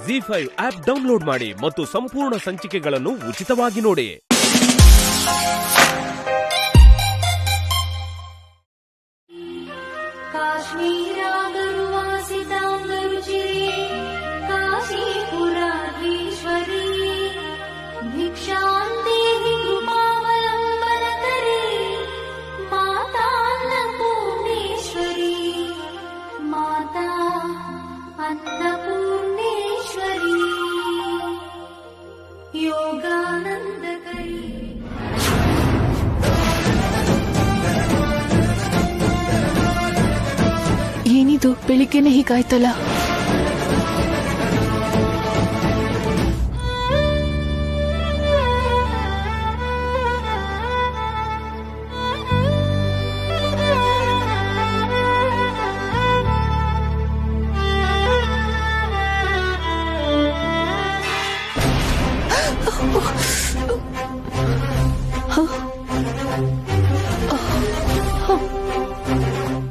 ZEE5 app download ಮಾಡಿ ಮತ್ತು ಸಂಪೂರ್ಣ ಸಂಚಿಕೆಗಳನ್ನು ಉಚಿತವಾಗಿ ನೋಡಿ. ಏನಿದು ಬೆಳಿಗ್ಗೆನೆ ಹೀಗಾಯ್ತಲ್ಲ?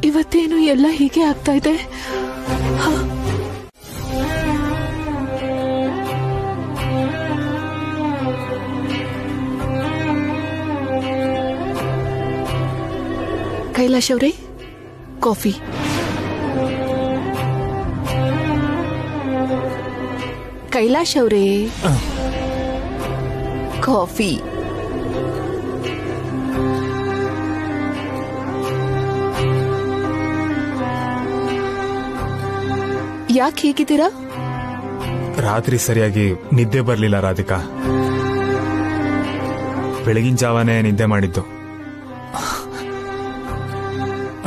ಇವತ್ತೇನು ಎಲ್ಲ ಹೀಗೆ ಆಗ್ತಾ ಇದೆ? ಕೈಲಾಶ್ ಅವರೇ, ಕಾಫಿ. ಕೈಲಾಶ್ ಅವರೇ, ಕಾಫಿ. ಯಾಕೆ ಹೀಗಿದ್ದೀರಾ? ರಾತ್ರಿ ಸರಿಯಾಗಿ ನಿದ್ದೆ ಬರ್ಲಿಲ್ಲ ರಾಧಿಕಾ. ಬೆಳಗಿನ ಜಾವನೇ ನಿದ್ದೆ ಮಾಡಿದ್ದು,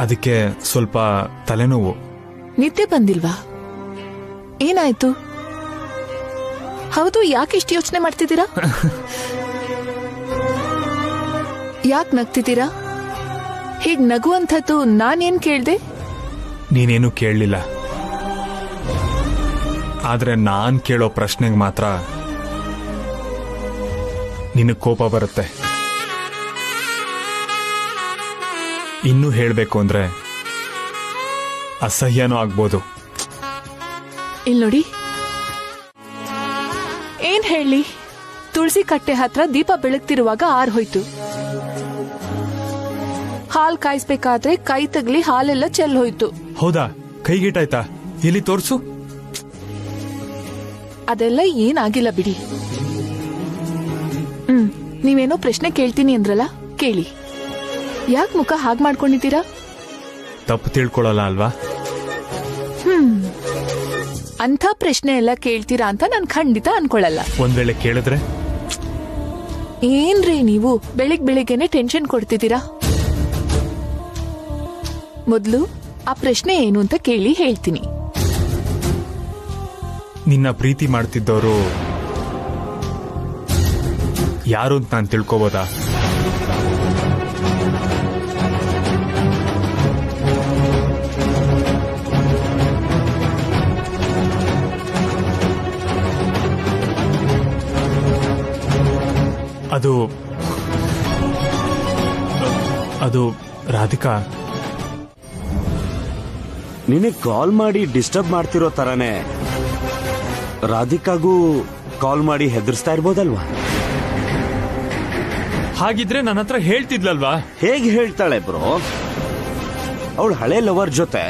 ಅದಕ್ಕೆ ಸ್ವಲ್ಪ ತಲೆನೋವು. ನಿದ್ದೆ ಬಂದಿಲ್ವಾ? ಏನಾಯ್ತು? ಹೌದು, ಯಾಕೆಷ್ಟು ಯೋಚನೆ ಮಾಡ್ತಿದ್ದೀರಾ? ಯಾಕೆ ನಗ್ತಿದ್ದೀರಾ? ಹೀಗ್ ನಗುವಂಥದ್ದು ನಾನೇನ್ ಕೇಳ್ದೆ? ನೀನೇನು ಕೇಳಲಿಲ್ಲ, ಆದ್ರೆ ನಾನ್ ಕೇಳೋ ಪ್ರಶ್ನೆಗೆ ಮಾತ್ರ ನಿನಗೆ ಕೋಪ ಬರುತ್ತೆ. ಇನ್ನೂ ಹೇಳಬೇಕು ಅಂದ್ರೆ ಅಸಹ್ಯನೂ ಆಗ್ಬೋದು. ಇಲ್ ನೋಡಿ, ಏನ್ ಹೇಳಿ, ತುಳಸಿ ಕಟ್ಟೆ ಹತ್ರ ದೀಪ ಬೆಳಗ್ತಿರುವಾಗ ಆರ್ಹೋಯ್ತು. ಹಾಲ್ ಕಾಯಿಸ್ಬೇಕಾದ್ರೆ ಕೈ ತಗ್ಲಿ ಹಾಲೆಲ್ಲ ಚೆಲ್ಲೋಯ್ತು. ಹೌದಾ? ಕೈಗಿಟ್ಟಾಯ್ತಾ? ಎಲ್ಲಿ ತೋರ್ಸು. ಅದೆಲ್ಲ ಏನಾಗಿಲ್ಲ ಬಿಡಿ. ನೀವೇನೋ ಪ್ರಶ್ನೆ ಕೇಳ್ತೀನಿ ಅಂದ್ರಲ್ಲ, ಕೇಳಿ. ಯಾಕೆ ಮುಖ ಹಾಗೆ ಮಾಡ್ಕೊಂಡಿದ್ದೀರಾ? ತಪ್ಪು ತಿಳ್ಕೊಳ್ಳಲ್ಲ ಅಲ್ವಾ? ಅಂಥ ಪ್ರಶ್ನೆ ಎಲ್ಲ ಕೇಳ್ತೀರಾ ಅಂತ ನಾನು ಖಂಡಿತ ಅನ್ಕೊಳ್ಳಲ್ಲ. ಒಂದ್ ವೇಳೆ ಕೇಳಿದ್ರೆ? ಏನ್ರಿ ನೀವು ಬೆಳಿಗ್ಗೆನೆ ಟೆನ್ಷನ್ ಕೊಡ್ತಿದ್ದೀರಾ? ಮೊದ್ಲು ಆ ಪ್ರಶ್ನೆ ಏನು ಅಂತ ಕೇಳಿ ಹೇಳ್ತೀನಿ. ನಿನ್ನ ಪ್ರೀತಿ ಮಾಡ್ತಿದ್ದವರು ಯಾರು ಅಂತ ನಾನು ತಿಳ್ಕೋಬೋದಾ? ಅದು ರಾಧಿಕಾ, ನಿನಗೆ ಕಾಲ್ ಮಾಡಿ ಡಿಸ್ಟರ್ಬ್ ಮಾಡ್ತಿರೋ ತರಾನೇ ರಾಧಿಕಾಗೂ ಕಾಲ್ ಮಾಡಿ ಹೆದರ್ಸ್ತಾ ಇರ್ಬೋದಲ್ವಾ? ಹಾಗಿದ್ರೆ ನನ್ನ ಹತ್ರ ಹೇಳ್ತಿದ್ಲಲ್ವಾ? ಹೇಗೆ ಹೇಳ್ತಾಳೆ ಬ್ರೋ? ಅವಳು ಹಳೆ ಲವರ್ ಜೊತೆ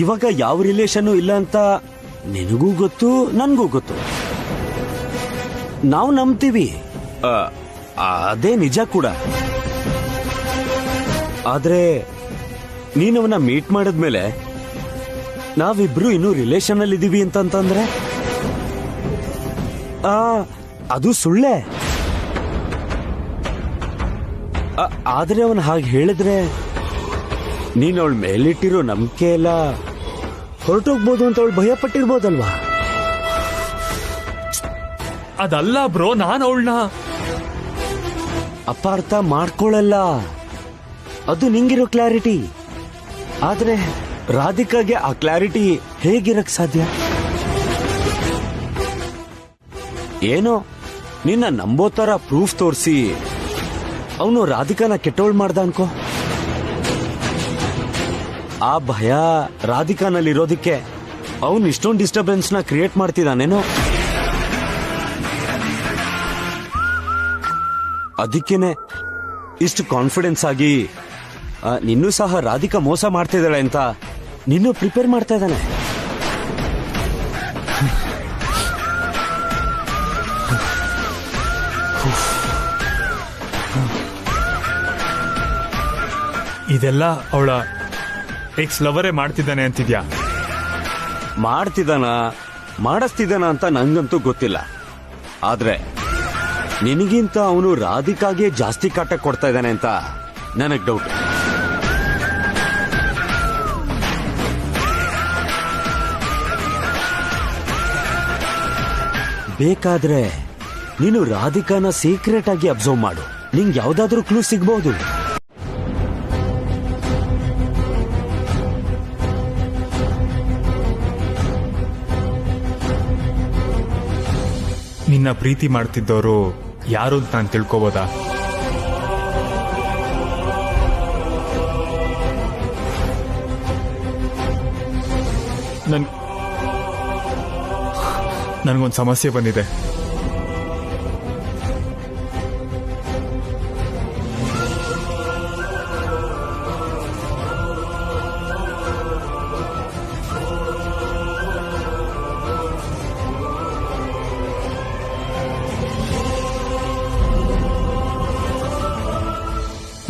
ಇವಾಗ ಯಾವ ರಿಲೇಷನ್ ಇಲ್ಲ ಅಂತ ನಿನಗೂ ಗೊತ್ತು, ನನ್ಗೂ ಗೊತ್ತು. ನಾವು ನಂಬ್ತೀವಿ, ಅದೇ ನಿಜ ಕೂಡ. ಆದ್ರೆ ನೀನವನ್ನ ಮೀಟ್ ಮಾಡಿದ್ಮೇಲೆ ನಾವಿಬ್ರು ಇನ್ನೂ ರಿಲೇಷನ್ ಅಲ್ಲಿ ಇದೀವಿ ಅಂತಂದ್ರೆ ಅದು ಸುಳ್ಳೆ. ಆದ್ರೆ ಅವನು ಹಾಗೆ ಹೇಳಿದ್ರೆ ನೀನ್ ಅವಳ ಮೇಲಿಟ್ಟಿರೋ ನಂಬಿಕೆ ಎಲ್ಲ ಹೊರಟೋಗ್ಬೋದು ಅಂತ ಅವಳು ಭಯ ಪಟ್ಟಿರ್ಬೋದಲ್ವಾ? ಅದಲ್ಲ ಬ್ರೋ, ನಾನು ಅವಳನ್ನ ಅಪಾರ್ಥ ಮಾಡ್ಕೊಳ್ಳಲ್ಲ, ಅದು ನಿಂಗಿರೋ ಕ್ಲಾರಿಟಿ. ಆದ್ರೆ ರಾಧಿಕಾಗೆ ಆ ಕ್ಲಾರಿಟಿ ಹೇಗಿರಕ್ ಸಾಧ್ಯ? ಏನೋ ನಿನ್ನ ನಂಬೋ ತರ ಪ್ರೂಫ್ ತೋರಿಸಿ ಅವನು ರಾಧಿಕಾನ ಕೆಟ್ಟೋಳ್ ಮಾಡ್ದ ಅನ್ಕೋ. ಆ ಭಯ ರಾಧಿಕಾನಲ್ಲಿರೋದಕ್ಕೆ ಅವನು ಇಷ್ಟೊಂದು ಡಿಸ್ಟರ್ಬೆನ್ಸ್ ನ ಕ್ರಿಯೇಟ್ ಮಾಡ್ತಿದ್ದಾನೇನೋ. ಅದಕ್ಕೇನೆ ಇಷ್ಟು ಕಾನ್ಫಿಡೆನ್ಸ್ ಆಗಿ ನಿನ್ನೂ ಸಹ ರಾಧಿಕಾ ಮೋಸ ಮಾಡ್ತಿದ್ದಾಳೆ ಅಂತ ನಿನ್ನೂ ಪ್ರಿಪೇರ್ ಮಾಡ್ತಾ ಇದ್ದಾನೆ. ಇದೆಲ್ಲ ಅವಳ ಎಕ್ಸ್ ಲವರೇ ಮಾಡ್ತಿದ್ದಾನೆ ಅಂತಿದ್ಯಾ? ಮಾಡಿಸ್ತಿದ್ದಾನ ಅಂತ ನಂಗಂತೂ ಗೊತ್ತಿಲ್ಲ. ಆದ್ರೆ ನಿನಗಿಂತ ಅವನು ರಾಧಿಕಾಗೆ ಜಾಸ್ತಿ ಕಾಟ ಕೊಡ್ತಾ ಇದ್ದಾನೆ ಅಂತ ನನಗ್ ಡೌಟ್. ಬೇಕಾದ್ರೆ ನೀನು ರಾಧಿಕಾನ ಸೀಕ್ರೆಟ್ ಆಗಿ ಅಬ್ಸರ್ವ್ ಮಾಡು, ನಿಂಗೆ ಯಾವ್ದಾದ್ರೂ ಕ್ಲೂ ಸಿಗ್ಬಹುದು. ನಿನ್ನ ಪ್ರೀತಿ ಮಾಡ್ತಿದ್ದವರು ಯಾರು ಅಂತ ನಾನು ತಿಳ್ಕೋಬೋದಾ? ನನಗೊಂದು ಸಮಸ್ಯೆ ಬಂದಿದೆ.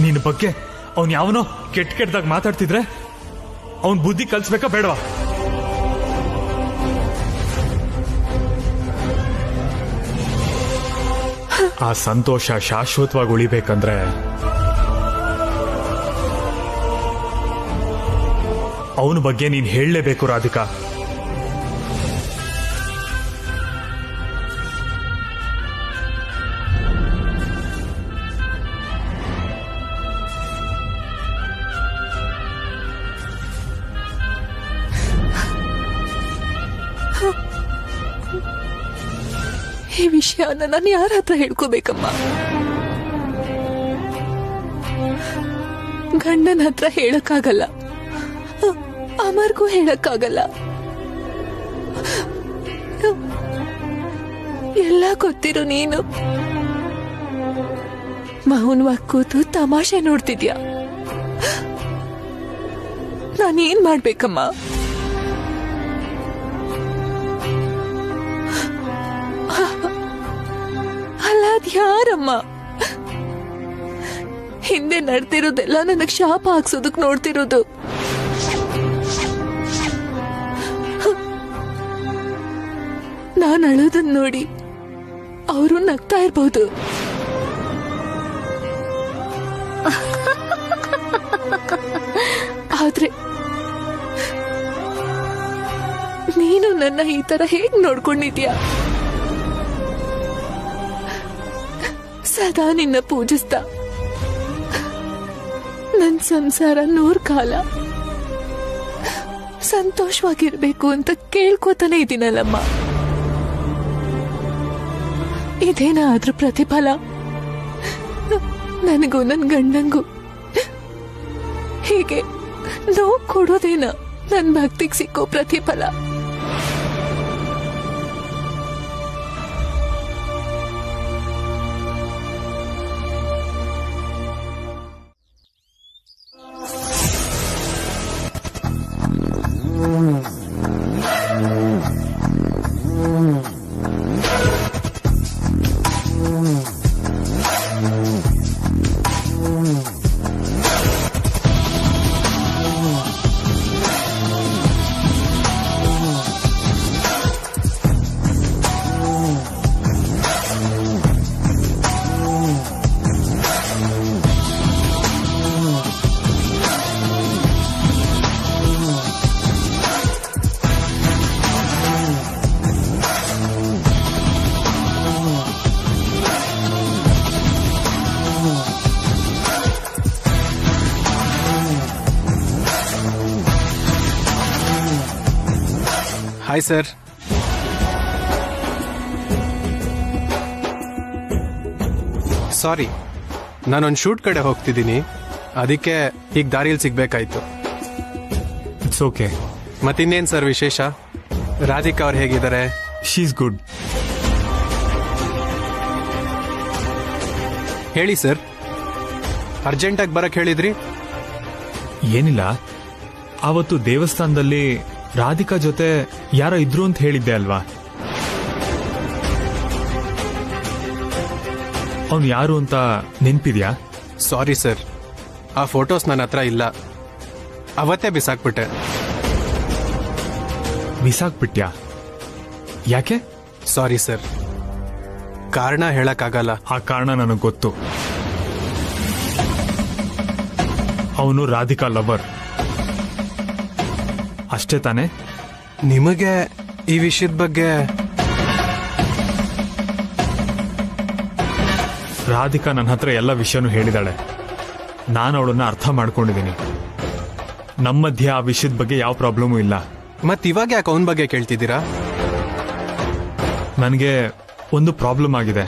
ನಿನ್ನ ಬಗ್ಗೆ ಅವನ್ ಯಾವನೋ ಕೆಟ್ಟದಾಗ ಮಾತಾಡ್ತಿದ್ರೆ ಅವನ್ ಬುದ್ಧಿ ಕಲ್ಸ್ಬೇಕಾ ಬೇಡವಾ? ಆ ಸಂತೋಷ ಶಾಶ್ವತವಾಗಿ ಉಳಿಬೇಕಂದ್ರೆ ಅವನ ಬಗ್ಗೆ ನೀನ್ ಹೇಳಲೇಬೇಕು ರಾಧಿಕಾ. ಈ ವಿಷಯನ ನಾನು ಯಾರ ಹತ್ರ ಹೇಳ್ಕೋಬೇಕಮ್ಮ? ಗಂಡನ ಹತ್ರ ಹೇಳಕ್ಕಾಗಲ್ಲ, ಅಮರ್ಗೂ ಹೇಳಕ್ಕಾಗಲ್ಲ. ಎಲ್ಲ ಗೊತ್ತಿರೋ ನೀನು ಮೌನವಾಗಿ ಕೂತು ತಮಾಷೆ ನೋಡ್ತಿದ್ಯಾ. ನಾನೇನ್ ಮಾಡ್ಬೇಕಮ್ಮ? ಯಾರಮ್ಮ ಹಿಂದೆ ನಡ್ತಿರೋದೆಲ್ಲ ನನಗ್ ಶಾಪ ಹಾಕ್ಸೋದಕ್ ನೋಡ್ತಿರೋದು. ನಾನ್ ಅಳೋದನ್ನ ನೋಡಿ ಅವರು ನಗ್ತಾ ಇರ್ಬಹುದು. ಆದ್ರೆ ನೀನು ನನ್ನ ಈ ತರ ಹೇಗ್ ನೋಡ್ಕೊಂಡಿದ್ಯಾ? ಸದಾ ನಿನ್ನ ಪೂಜಿಸ್ತಾ ನನ್ ಸಂಸಾರ 100 ಕಾಲ ಸಂತೋಷವಾಗಿರ್ಬೇಕು ಅಂತ ಕೇಳ್ಕೋತಾನೆ ಇದ್ದೀನಲ್ಲಮ್ಮ. ಇದೇನಾ ಅದ್ರ ಪ್ರತಿಫಲ? ನನಗೂ ನನ್ ಗಂಡಂಗೂ ಹೀಗೆ ನೋವು ಕೊಡೋದೇನ ನನ್ ಭಕ್ತಿಗೆ ಸಿಕ್ಕೋ ಪ್ರತಿಫಲ? Hi sir. ಸಾರಿ, ನಾನೊಂದು ಶೂಟ್ ಕಡೆ ಹೋಗ್ತಿದ್ದೀನಿ, ಅದಕ್ಕೆ ಈಗ ದಾರಿಯಲ್ಲಿ ಸಿಗ್ಬೇಕಾಯ್ತು. It's okay. ಮತ್ತಿನ್ನೇನು ಸರ್ ವಿಶೇಷ? ರಾಧಿಕಾ ಅವ್ರು ಹೇಗಿದ್ದಾರೆ? She's good. ಹೇಳಿ ಸರ್, ಅರ್ಜೆಂಟಾಗಿ ಬರಕ್ ಹೇಳಿದ್ರಿ? ಏನಿಲ್ಲ, ಆವತ್ತು ದೇವಸ್ಥಾನದಲ್ಲಿ ರಾಧಿಕಾ ಜೊತೆ ಯಾರೋ ಇದ್ರು ಅಂತ ಹೇಳಿದ್ದೆ ಅಲ್ವಾ? ಅವ್ನು ಯಾರು ಅಂತ ನೆನ್ಪಿದ್ಯಾ? ಸಾರಿ ಸರ್, ಆ ಫೋಟೋಸ್ ನನ್ನ ಹತ್ರ ಇಲ್ಲ. ಅವತ್ತೇ ಬಿಸಾಕ್ಬಿಟ್ಟೆ. ಬಿಸಾಕ್ಬಿಟ್ಯಾ? ಯಾಕೆ? ಸಾರಿ ಸರ್, ಕಾರಣ ಹೇಳಕ್ಕಾಗಲ್ಲ. ಆ ಕಾರಣ ನನಗೆ ಗೊತ್ತು. ಅವನು ರಾಧಿಕಾ ಲವರ್ ಅಷ್ಟೇ ತಾನೆ? ನಿಮಗೆ ಈ ವಿಷಯದ ಬಗ್ಗೆ? ರಾಧಿಕಾ ನನ್ನ ಹತ್ರ ಎಲ್ಲ ವಿಷಯನೂ ಹೇಳಿದಾಳೆ. ನಾನು ಅವಳನ್ನ ಅರ್ಥ ಮಾಡ್ಕೊಂಡಿದ್ದೀನಿ. ನಮ್ಮ ಮಧ್ಯೆ ಆ ವಿಷಯದ ಬಗ್ಗೆ ಯಾವ ಪ್ರಾಬ್ಲಮೂ ಇಲ್ಲ. ಇವಾಗ ಯಾಕೆ ಅವನ ಬಗ್ಗೆ ಕೇಳ್ತಿದ್ದೀರಾ? ನನಗೆ ಒಂದು ಪ್ರಾಬ್ಲಮ್ ಆಗಿದೆ.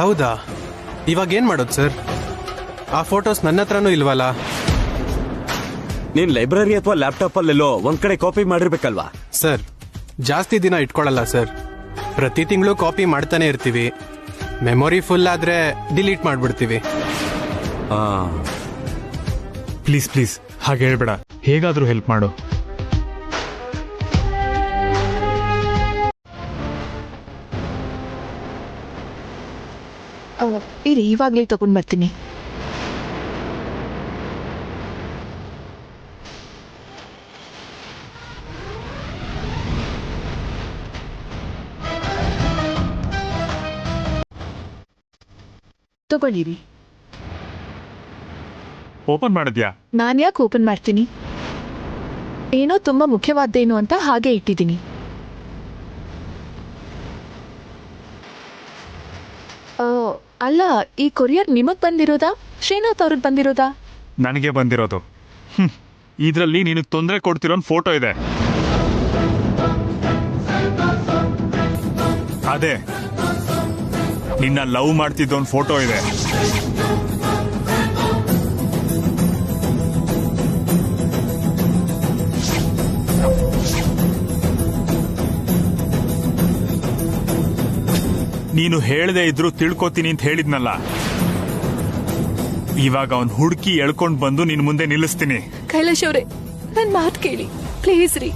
ಹೌದಾ? ಇವಾಗ ಏನ್ ಮಾಡೋದು ಸರ್? ಆ ಫೋಟೋಸ್ ನನ್ನ ಹತ್ರನೂ ಇಲ್ವಲ್ಲ. ನೀನ್ ಲೈಬ್ರರಿ ಅಥವಾ ಲ್ಯಾಪ್ಟಾಪ್ ಅಲ್ಲೆಲ್ಲೋ ಒಂದ್ ಕಡೆ ಕಾಪಿ ಮಾಡಿರ್ಬೇಕಲ್ವಾ? ಸರ್, ಜಾಸ್ತಿ ದಿನ ಇಟ್ಕೊಳ್ಳಲ್ಲ ಸರ್. ಪ್ರತಿ ತಿಂಗಳು ಕಾಪಿ ಮಾಡ್ತಾನೆ ಇರ್ತೀವಿ. ಮೆಮೊರಿ ಫುಲ್ ಆದ್ರೆ ಡಿಲೀಟ್ ಮಾಡ್ಬಿಡ್ತೀವಿ. ಪ್ಲೀಸ್ ಪ್ಲೀಸ್ ಹಾಗೆ ಹೇಳ್ಬೇಡ. ಹೇಗಾದ್ರೂ ಹೆಲ್ಪ್ ಮಾಡು. ಇರಿ, ಇವಾಗ್ಲೇ ತಗೊಂಡ್ ಬರ್ತೀನಿ. ತಗೊಳ್ಳಿರಿ. ಓಪನ್ ಮಾಡಿದ್ಯಾ? ನಾನು ಯಾಕೆ ಓಪನ್ ಮಾಡ್ತೀನಿ? ಏನೋ ತುಂಬಾ ಮುಖ್ಯವಾದ್ದೇನು ಅಂತ ಹಾಗೆ ಇಟ್ಟಿದ್ದೀನಿ. ಅಲ್ಲ, ಈ ಕೊರಿಯರ್ ನಿಮಗ್ ಬಂದಿರೋದಾ, ಶ್ರೀನಾಥ್ ಅವ್ರಿಗೆ ಬಂದಿರೋದಾ? ನನಗೆ ಬಂದಿರೋದು. ಇದರಲ್ಲಿ ನಿನಗೆ ತೊಂದರೆ ಕೊಡ್ತಿರೋ ಫೋಟೋ ಇದೆ. ಅದೇ ನಿನ್ನ ಲವ್ ಮಾಡ್ತಿದ್ದ ಒಂದು ಫೋಟೋ ಇದೆ. ನೀನು ಹೇಳದೆ ಇದ್ರು ತಿಳ್ಕೊತೀನಿ ಅಂತ ಹೇಳಿದ್ನಲ್ಲ, ಇವಾಗ ಅವನ್ ಹುಡುಕಿ ಎಳ್ಕೊಂಡ್ ಬಂದು ನಿನ್ ಮುಂದೆ ನಿಲ್ಲಿಸ್ತೀನಿ. ಕೈಲಾಶ್ ಅವ್ರೆ, ನನ್ ಮಾತು ಕೇಳಿ ಪ್ಲೀಸ್ ರೀ.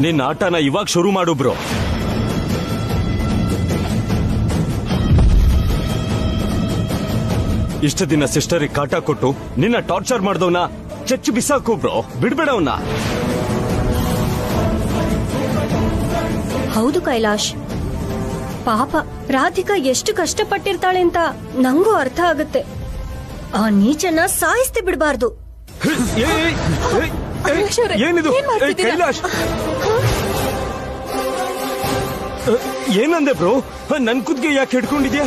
ನಿನ್ನ ಆಟನ ಇವಾಗ ಶುರು ಮಾಡು ಬ್ರೋ. ಇಷ್ಟು ದಿನ ಸಿಸ್ಟರಿಗೆ ಕಾಟ ಕೊಟ್ಟು ನಿನ್ನ ಟಾರ್ಚರ್ ಮಾಡ್ದವನ ಚಚ್ಚು ಬಿಸಾಕು ಬ್ರೋ, ಬಿಡ್ಬೇಡವನ್ನ. ಹೌದು ಕೈಲಾಶ್, ಪಾಪ ರಾಧಿಕಾ ಎಷ್ಟು ಕಷ್ಟಪಟ್ಟಿರ್ತಾಳೆ ಅಂತ ನಂಗೂ ಅರ್ಥ ಆಗುತ್ತೆ. ಆ ನೀಚನ್ನ ಸಾಯಿಸ್ತೆ ಬಿಡಬಾರ್ದು. ಏನಿದು ಕೈಲಾಶ್? ಏನಂದೆ ಬ್ರೋ? ನನ್ ಕುದ್ಗೆ ಯಾಕೆ ಹಿಡ್ಕೊಂಡಿದ್ಯಾ?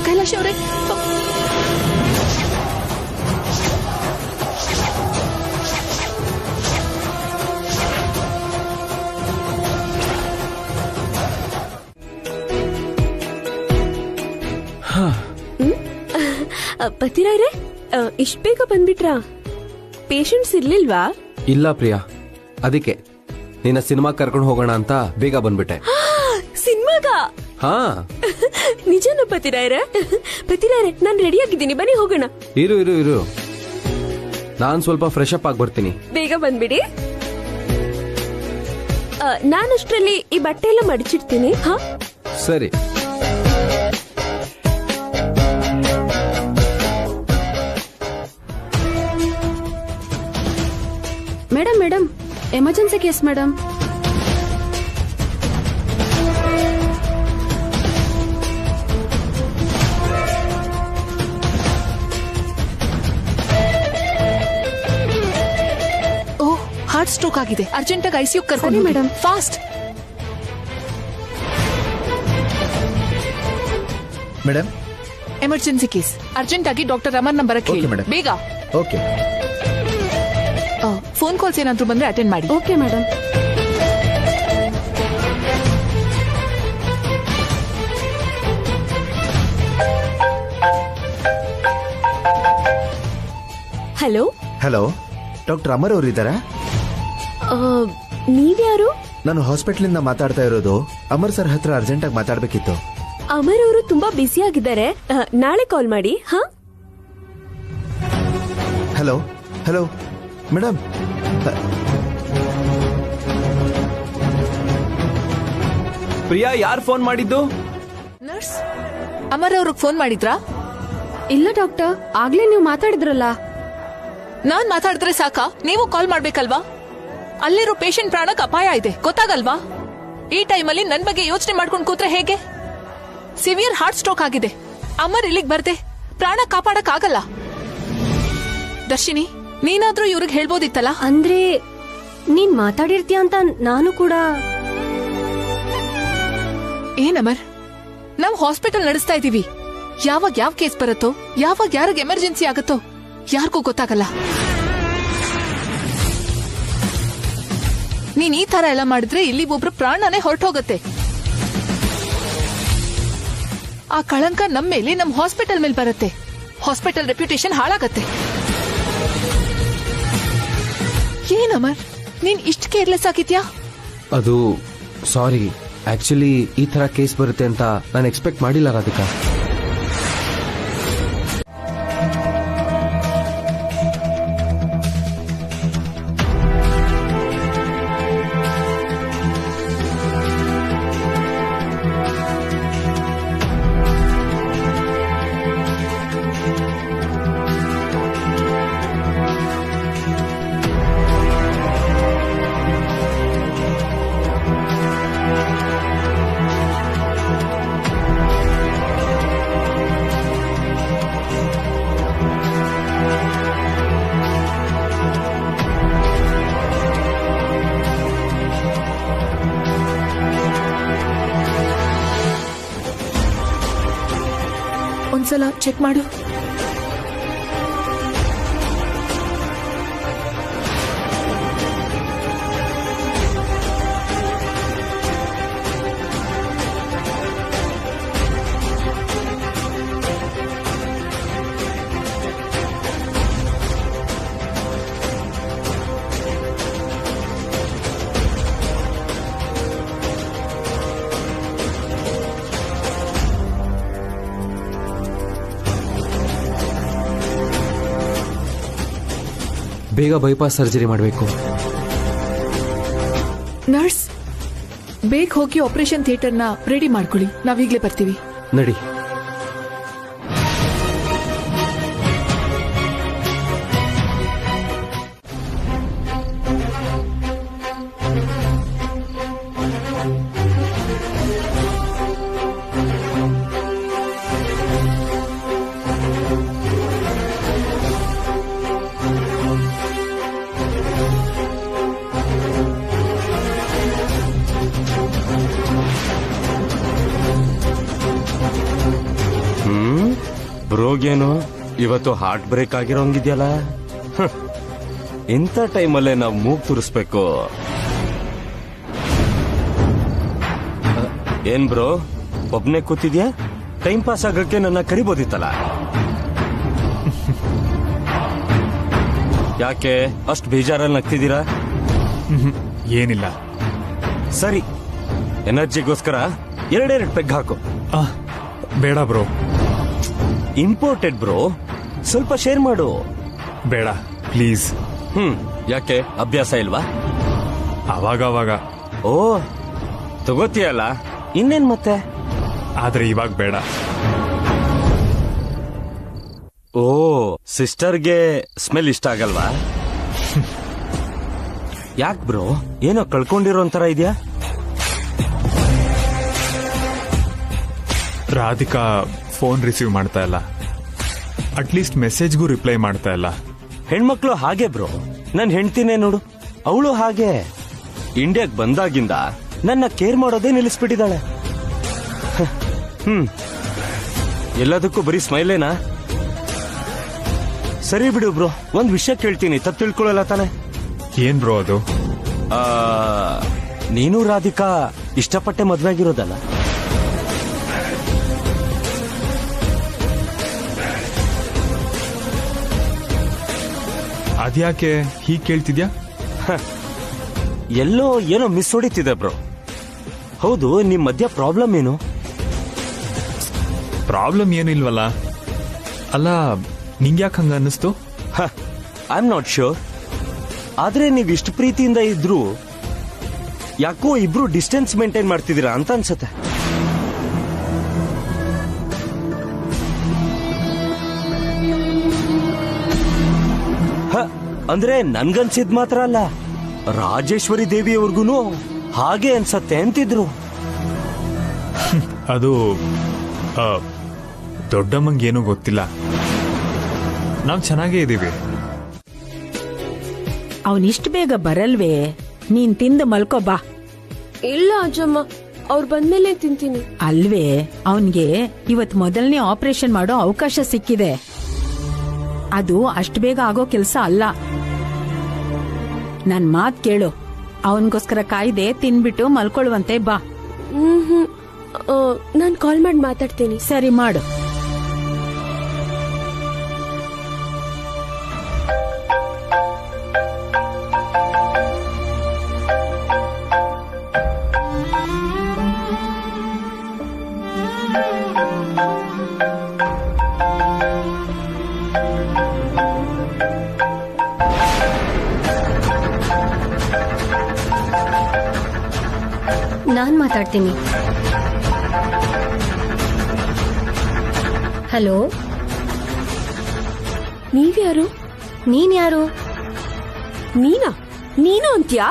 ಕೈಲಾಶ್ ಅವರೇ, ಪತಿರಾಯ್ರೆ, ಇಷ್ಟ ಬೇಗ ಬಂದ್ಬಿಟ್ರಾ? ಪೇಷಂಟ್ಸ್ ಇರ್ಲಿಲ್ವಾ? ಇಲ್ಲ ಪ್ರಿಯಾ, ಅದಕ್ಕೆ ನಿನ್ನ ಸಿನಿಮಾ ಕರ್ಕೊಂಡು ಹೋಗೋಣ ಅಂತ ಬೇಗ ಬಂದ್ಬಿಟ್ಟೆ. ಸಿನಿಮಾಗ? ಹಾ. ನಿಜನ ಪತಿರಾಯ್ರೆ? ಪತಿರಾಯ್ರೆ, ನಾನ್ ರೆಡಿ ಆಗಿದ್ದೀನಿ, ಬನ್ನಿ ಹೋಗೋಣ. ಇರು ಇರು ಇರು, ನಾನ್ ಸ್ವಲ್ಪ ಫ್ರೆಶ್ ಅಪ್ ಆಗಿ ಬರ್ತೀನಿ. ಬೇಗ ಬಂದ್ಬಿಡಿ. ನಾನಷ್ಟರಲ್ಲಿ ಈ ಬಟ್ಟೆ ಎಲ್ಲ ಮಡಿಚಿಡ್ತೀನಿ. ಹಾ ಸರಿ. Madam madam, emergency case madam. Heart stroke ಆಗಿದೆ, ಅರ್ಜೆಂಟ್ ಆಗಿ ಐಸಿಯು ಕರ್ಕೊಂಡು madam, fast. Madam, emergency case, urgent ಆಗಿ doctor Amar number Okay, madam. ಬೇಗ. ಓಕೆ. ಫೋನ್ ಕಾಲ್ಸ್ ಏನಾದ್ರು ಬಂದ್ರೆ ಅಟೆಂಡ್ ಮಾಡಿ. Okay madam. Hello hello, doctor Amar ಅವರು ಇದ್ದಾರಾ? ನೀವ್ಯಾರು? ನಾನು ಹಾಸ್ಪಿಟಲ್ ಮಾತಾಡ್ತಾ ಇರೋದು. ಅಮರ್ ಸರ್ ಹತ್ರ ಅರ್ಜೆಂಟ್ ಆಗಿ ಮಾತಾಡ್ಬೇಕಿತ್ತು. ಅಮರ್ ಅವರು ತುಂಬಾ ಬ್ಯುಸಿ ಆಗಿದ್ದಾರೆ, ನಾಳೆ ಕಾಲ್ ಮಾಡಿ. ಹಾ, ಹಲೋ ಹಲೋ ಮೇಡಮ್, ಪ್ರಿಯಾ, ಯಾರು ಫೋನ್ ಮಾಡಿದ್ದು? ನರ್ಸ್ ಅಮರ್ ಅವ್ರಿಗೆ ಫೋನ್ ಮಾಡಿದ್ರಾ? ಇಲ್ಲ ಡಾಕ್ಟರ್, ಆಗ್ಲೇ ನೀವು ಮಾತಾಡಿದ್ರಲ್ಲ. ನಾನ್ ಮಾತಾಡಿದ್ರೆ ಸಾಕಾ? ನೀವು ಕಾಲ್ ಮಾಡ್ಬೇಕಲ್ವಾ? ಅಲ್ಲಿರೋ ಪೇಷಂಟ್ ಪ್ರಾಣಕ್ಕೆ ಅಪಾಯ ಇದೆ, ಗೊತ್ತಾಗಲ್ವಾ? ಈ ಟೈಮಲ್ಲಿ ನನ್ ಬಗ್ಗೆ ಯೋಚನೆ ಮಾಡ್ಕೊಂಡು ಕೂತ್ರೆ ಹೇಗೆ? ಸಿವಿಯರ್ ಹಾರ್ಟ್ ಸ್ಟ್ರೋಕ್ ಆಗಿದೆ. ಅಮರ್ ಇಲ್ಲಿಗೆ ಬರ್ದೆ ಪ್ರಾಣ ಕಾಪಾಡಕ್ ಆಗಲ್ಲ. ದರ್ಶಿನಿ, ನೀನಾದ್ರೂ ಇವ್ರಿಗೆ ಹೇಳ್ಬೋದಿತ್ತಲ್ಲ. ಅಂದ್ರೆ ನೀನ್ ಮಾತಾಡಿರ್ತೀಯ ಅಂತ ನಾನು ಕೂಡ. ಏನ್ ಅಮರ್, ನಾವ್ ಹಾಸ್ಪಿಟಲ್ ನಡೆಸ್ತಾ ಇದೀವಿ. ಯಾವಾಗ ಯಾವ ಕೇಸ್ ಬರುತ್ತೋ, ಯಾವಾಗ ಯಾರಿಗೆ ಎಮರ್ಜೆನ್ಸಿ ಆಗುತ್ತೋ ಯಾರಿಗೂ ಗೊತ್ತಾಗಲ್ಲ. ನೀನ್ ಈ ತರ ಎಲ್ಲ ಮಾಡಿದ್ರೆ ಇಲ್ಲಿ ಒಬ್ರು ಪ್ರಾಣನೇ ಹೊರಟೋಗತ್ತೆ. ಆ ಕಳಂಕ ನಮ್ ಮೇಲೆ, ನಮ್ ಹಾಸ್ಪಿಟಲ್ ಮೇಲೆ ಬರುತ್ತೆ. ಹಾಸ್ಪಿಟಲ್ ರೆಪ್ಯುಟೇಷನ್ ಹಾಳಾಗತ್ತೆ. ಏನ್ ಅಮರ್, ನೀನ್ ಇಷ್ಟ ಕೇರ್ಲೆಸ್ ಆಗಿದ್ಯಾ? ಅದು ಸಾರಿ, ಆಕ್ಚುಲಿ ಈ ತರ ಕೇಸ್ ಬರುತ್ತೆ ಅಂತ ನಾನು ಎಕ್ಸ್ಪೆಕ್ಟ್ ಮಾಡಿಲ್ಲ ರಾಧಿಕಾ. ಒಂದ್ಸಲ ಚೆಕ್ ಮಾಡು. ಬೇಗ ಬೈಪಾಸ್ ಸರ್ಜರಿ ಮಾಡಬೇಕು. ನರ್ಸ್, ಬೇಗ ಹೋಗಿ ಆಪರೇಷನ್ ಥಿಯೇಟರ್ನ ರೆಡಿ ಮಾಡ್ಕೊಳ್ಳಿ, ನಾವೀಗ್ಲೇ ಬರ್ತೀವಿ. ನಡಿ. ಬ್ರೋಗೇನು ಇವತ್ತು ಹಾರ್ಟ್ ಬ್ರೇಕ್ ಆಗಿರೋಂಗಿದ್ಯಲ್ಲ. ಇಂಥ ಟೈಮಲ್ಲೇ ನಾವು ಮೂಗ್ ತುರಿಸ್ಬೇಕು. ಏನ್ ಬ್ರೋ, ಒಬ್ನೇ ಕೂತಿದ್ಯಾ? ಟೈಮ್ ಪಾಸ್ ಆಗಕ್ಕೆ ನನ್ನ ಕರಿಬೋದಿತ್ತಲ್ಲ. ಯಾಕೆ ಅಷ್ಟು ಬೇಜಾರಲ್ಲಿ ನಗ್ತಿದ್ದೀರಾ? ಏನಿಲ್ಲ. ಸರಿ, ಎನರ್ಜಿಗೋಸ್ಕರ ಎರಡೆರಡು ಪೆಗ್ ಹಾಕು. ಬೇಡ ಬ್ರೋ. ಇಂಪೋರ್ಟೆಡ್ ಬ್ರೋ, ಸ್ವಲ್ಪ ಶೇರ್ ಮಾಡು. ಬೇಡ ಪ್ಲೀಸ್. ಯಾಕೆ, ಅಭ್ಯಾಸ ಇಲ್ವಾ? ಅವಾಗ ಓ, ತಗೋತೀಯಲ್ಲ, ಇನ್ನೇನ್ ಮತ್ತೆ. ಆದ್ರೆ ಇವಾಗ ಬೇಡ. ಓ, ಸಿಸ್ಟರ್ಗೆ ಸ್ಮೆಲ್ ಇಷ್ಟ ಆಗಲ್ವಾ? ಯಾಕೆ ಬ್ರೋ, ಏನೋ ಕಳ್ಕೊಂಡಿರೋ ಒಂಥರ ಇದೆಯಾ? ರಾಧಿಕಾ ಫೋನ್ ರಿಸೀವ್ ಮಾಡ್ತಾ ಇಲ್ಲ, ಅಟ್ಲೀಸ್ಟ್ ಮೆಸೇಜ್ಗೂ ರಿಪ್ಲೈ ಮಾಡ್ತಾ ಇಲ್ಲ. ಹೆಣ್ಮಕ್ಳು ಹಾಗೆ ಬ್ರೋ. ನನ್ ಹೆಂಡ್ತಿನೇ ನೋಡು, ಅವಳು ಹಾಗೆ ಇಂಡಿಯಾಗ್ ಬಂದಾಗಿಂದ ನನ್ನ ಕೇರ್ ಮಾಡೋದೇ ನಿಲ್ಲಿಸ್ಬಿಟ್ಟಿದ್ದಾಳೆ. ಎಲ್ಲದಕ್ಕೂ ಬರೀ ಸ್ಮೈಲೇನಾ? ಸರಿ ಬಿಡು ಬ್ರೋ, ಒಂದ್ ವಿಷಯ ಕೇಳ್ತೀನಿ, ತಪ್ಪು ತಿಳ್ಕೊಳ್ಳಲ್ಲ ತಾನೆ? ಏನ್ ಬ್ರೋ ಅದು? ನೀನು ರಾಧಿಕಾ ಇಷ್ಟಪಟ್ಟೆ ಮದ್ವೆ ಆಗಿರೋದಲ್ಲ? ಅದ್ಯಾಕೆ ಹೀಗ್ ಕೇಳ್ತಿದ್ಯಾ? ಎಲ್ಲೋ ಏನೋ ಮಿಸ್ ಹೊಡಿತಿದೆ ಬ್ರೋ. ಹೌದು, ನಿಮ್ ಮಧ್ಯ ಪ್ರಾಬ್ಲಮ್ ಏನು? ಪ್ರಾಬ್ಲಮ್ ಏನು ಇಲ್ವಲ್ಲ. ಅಲ್ಲ, ನಿಂಗ್ಯಾಕೆ ಹಂಗ ಅನ್ನಿಸ್ತು? I am not sure. ಆದ್ರೆ ನೀವ್ ಇಷ್ಟು ಪ್ರೀತಿಯಿಂದ ಇದ್ರು ಯಾಕೋ ಇಬ್ರು ಡಿಸ್ಟೆನ್ಸ್ ಮೇಂಟೈನ್ ಮಾಡ್ತಿದ್ದೀರಾ ಅಂತ ಅನ್ಸತ್ತೆ. ಅಂದ್ರೆ ನನ್ಗನ್ಸಿದ್ ಮಾತ್ರ ಅಲ್ಲ, ರಾಜೇಶ್ವರಿ ದೇವಿಯವ್ರಿಗೂ ಹಾಗೆ ಅನ್ಸತ್ತೆ ಅಂತಿದ್ರು. ಅದು ದೊಡ್ಡಮ್ಮಂಗೇನು ಗೊತ್ತಿಲ್ಲ, ನಾವ್ ಚೆನ್ನಾಗೇ ಇದೀವಿ. ಅವನಿಷ್ಟು ಬೇಗ ಬರಲ್ವೇ? ನೀನ್ ತಿಂದು ಮಲ್ಕೋ ಬಾ. ಇಲ್ಲ ಅಜ್ಜಮ್ಮ, ಅವ್ರು ಬಂದ್ಮೇಲೆ ತಿಂತೀನಿ. ಅಲ್ವೇ, ಅವನ್ಗೆ ಇವತ್ ಮೊದಲನೇ ಆಪರೇಷನ್ ಮಾಡೋ ಅವಕಾಶ ಸಿಕ್ಕಿದೆ. ಅದು ಅಷ್ಟು ಬೇಗ ಆಗೋ ಕೆಲ್ಸ ಅಲ್ಲ. ನನ್ ಮಾತ್ ಕೇಳು, ಅವನ್ಗೋಸ್ಕರ ಕಾಯ್ದೆ ತಿನ್ಬಿಟ್ಟು ಮಲ್ಕೊಳ್ಳುವಂತೆ ಬಾ. ನಾನ್ ಕಾಲ್ ಮಾಡಿ ಮಾತಾಡ್ತೀನಿ. ಸರಿ ಮಾಡು. ನಾನ್ ಮಾತಾಡ್ತೀನಿ. ಹಲೋ, ನೀವ್ಯಾರು? ನೀನ್ ಯಾರು? ನೀನಾ? ನೀನು ಅಂತ್ಯಾ?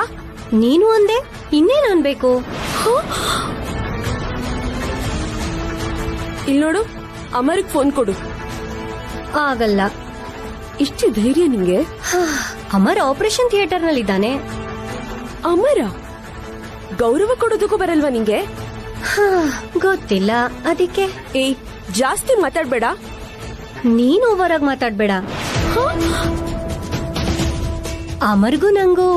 ನೀನು ಅಂದೆ, ಇನ್ನೇನು ಅನ್ಬೇಕು? ಇಲ್ ನೋಡು, ಅಮರ್ಗ್ ಫೋನ್ ಕೊಡು. ಆಗಲ್ಲ. ಇಷ್ಟು ಧೈರ್ಯ ನಿಂಗೆ? ಅಮರ್ ಆಪರೇಷನ್ ಥಿಯೇಟರ್ ನಲ್ಲಿದ್ದಾನೆ. ಅಮರ ಗೌರವ ಕೊಡೋದಕ್ಕೂ ಬರಲ್ವಾ ನಿಂಗೆ? ಗೊತ್ತಿಲ್ಲ, ಅದಕ್ಕೆ. ಏಯ್, ಜಾಸ್ತಿ ಮಾತಾಡ್ಬೇಡ. ನೀನು ಓವರಾಗಿ ಮಾತಾಡ್ಬೇಡ. ಅಮರ್ಗೂ ನಂಗೂ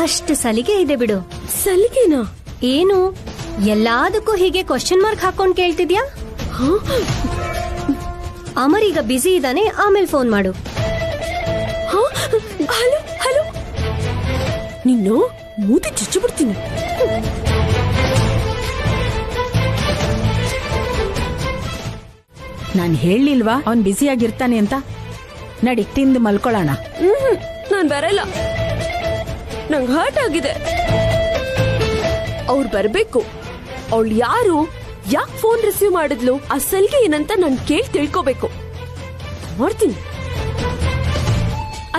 ಅಷ್ಟು ಸಲಿಗೆ ಇದೆ ಬಿಡು. ಸಲಿಗೆನಾ? ಏನು ಎಲ್ಲದಕ್ಕೂ ಹೀಗೆ ಕ್ವಶನ್ ಮಾರ್ಕ್ ಹಾಕೊಂಡ್ ಕೇಳ್ತಿದ್ಯಾ? ಅಮರ್ ಈಗ ಬ್ಯುಸಿ ಇದ್ದಾನೆ, ಆಮೇಲೆ ಫೋನ್ ಮಾಡು. ಹಲೋ ಹಲೋ, ನಿನ್ನು ಮೂತಿ ಚುಚ್ಚು ಬಿಡ್ತೀನಿ. ನಾನ್ ಹೇಳಿಲ್ವಾ ಅವನ್ ಬ್ಯುಸಿಯಾಗಿರ್ತಾನೆ ಅಂತ? ನಡಿ, ತಿಂದು ಮಲ್ಕೊಳ್ಳೋಣ. ನಾನ್ ಬರಲ್ಲ, ನಂಗ್ ಹರ್ಟ್ ಆಗಿದೆ. ಅವ್ರು ಬರ್ಬೇಕು. ಅವಳು ಯಾರು, ಯಾಕೆ ಫೋನ್ ರಿಸೀವ್ ಮಾಡಿದ್ಲು, ಆ ಸಲಿಗೆ ಏನಂತ ನಾನ್ ಕೇಳಿ ತಿಳ್ಕೋಬೇಕು. ನೋಡ್ತೀನಿ.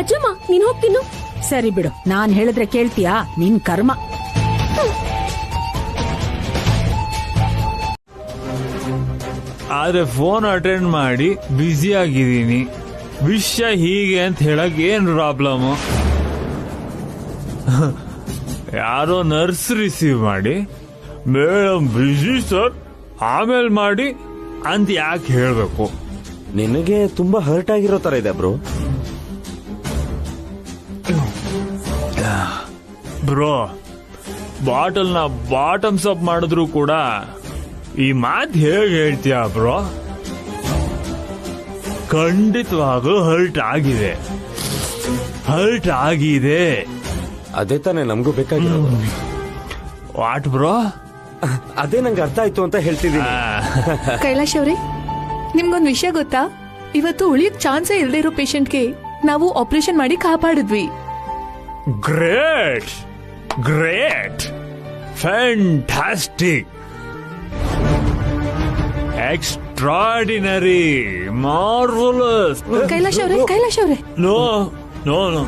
ಅಜ್ಜಮ್ಮ, ನೀನ್ ಹೋಗ್ತೀನು? ಸರಿ ಬಿಡು, ನಾನ್ ಹೇಳಿದ್ರೆ ಕೇಳ್ತೀಯಾ? ನಿನ್ ಕರ್ಮ. ಆದ್ರೆ ಫೋನ್ ಅಟೆಂಡ್ ಮಾಡಿ ಬ್ಯುಸಿ ಆಗಿದ್ದೀನಿ, ವಿಷಯ ಹೀಗೆ ಅಂತ ಹೇಳಕ್ ಏನ್ ಪ್ರಾಬ್ಲಮ್? ಯಾರೋ ನರ್ಸ್ ರಿಸೀವ್ ಮಾಡಿ, ಮೇಡಮ್ ಬ್ಯುಸಿ ಸರ್, ಆಮೇಲೆ ಮಾಡಿ ಅಂತ ಯಾಕೆ ಹೇಳ್ಬೇಕು? ನಿನಗೆ ತುಂಬಾ ಹರ್ಟ್ ಆಗಿರೋ ತರ ಇದೆ ಬ್ರೋ. ಬ್ರೋ, ಬಾಟಲ್ನ ಬಾಟಮ್ಸ್ ಅಪ್ ಮಾಡಿದ್ರು ಕೂಡ ಈ ಮಾತು ಹೇಗೆ ಹೇಳ್ತೀಯ ಬ್ರೋ? ಖಂಡಿತವಾಗೂ ಹರ್ಟ್ ಆಗಿದೆ, ಹರ್ಟ್ ಆಗಿದೆ. ಅದೇ ತಾನೇ ನಮಗೂ ಬೇಕಾಗಿರೋದು. What bro? ಅದೇ ನಂಗೆ ಅರ್ಥ ಆಯ್ತು ಅಂತ ಹೇಳ್ತಿದ್ದೀನಿ. ಕೈಲಾಶ್ ಅವ್ರೆ, ನಿಮ್ಗೊಂದ್ ವಿಷಯ ಗೊತ್ತಾ? ಇವತ್ತು ಉಳಿಯಕ್ ಚಾನ್ಸೇ ಇಲ್ಲದೆ ಇರೋ ಪೇಷಂಟ್ಗೆ ನಾವು ಆಪರೇಷನ್ ಮಾಡಿ ಕಾಪಾಡಿದ್ವಿ. Great, great, fantastic, extraordinary, marvellous. Kailash ಅವ್ರೆ, ಕೈಲಾಶ್ ಅವ್ರೆ, no no no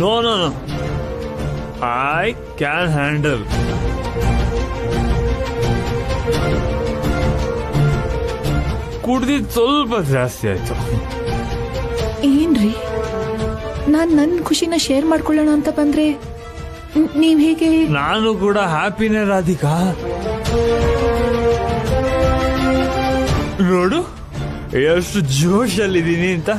no no no, I can handle. ಕುಡ್ದಿದ್ ಸ್ವಲ್ಪ ಜಾಸ್ತಿ ಆಯ್ತು. ಏನ್ರಿ? ನಾನ್ ನನ್ನ ಖುಷಿನ ಶೇರ್ ಮಾಡ್ಕೊಳ್ಳೋಣ ಅಂತ ಬಂದ್ರೆ ನೀವ್ ಹೇಗೆ? ನಾನು ಕೂಡ ಹ್ಯಾಪಿನೇ ರಾಧಿಕಾ. ನೋಡು ಎಷ್ಟು ಜೋಶಲ್ಲಿದ್ದೀನಿ ಅಂತ.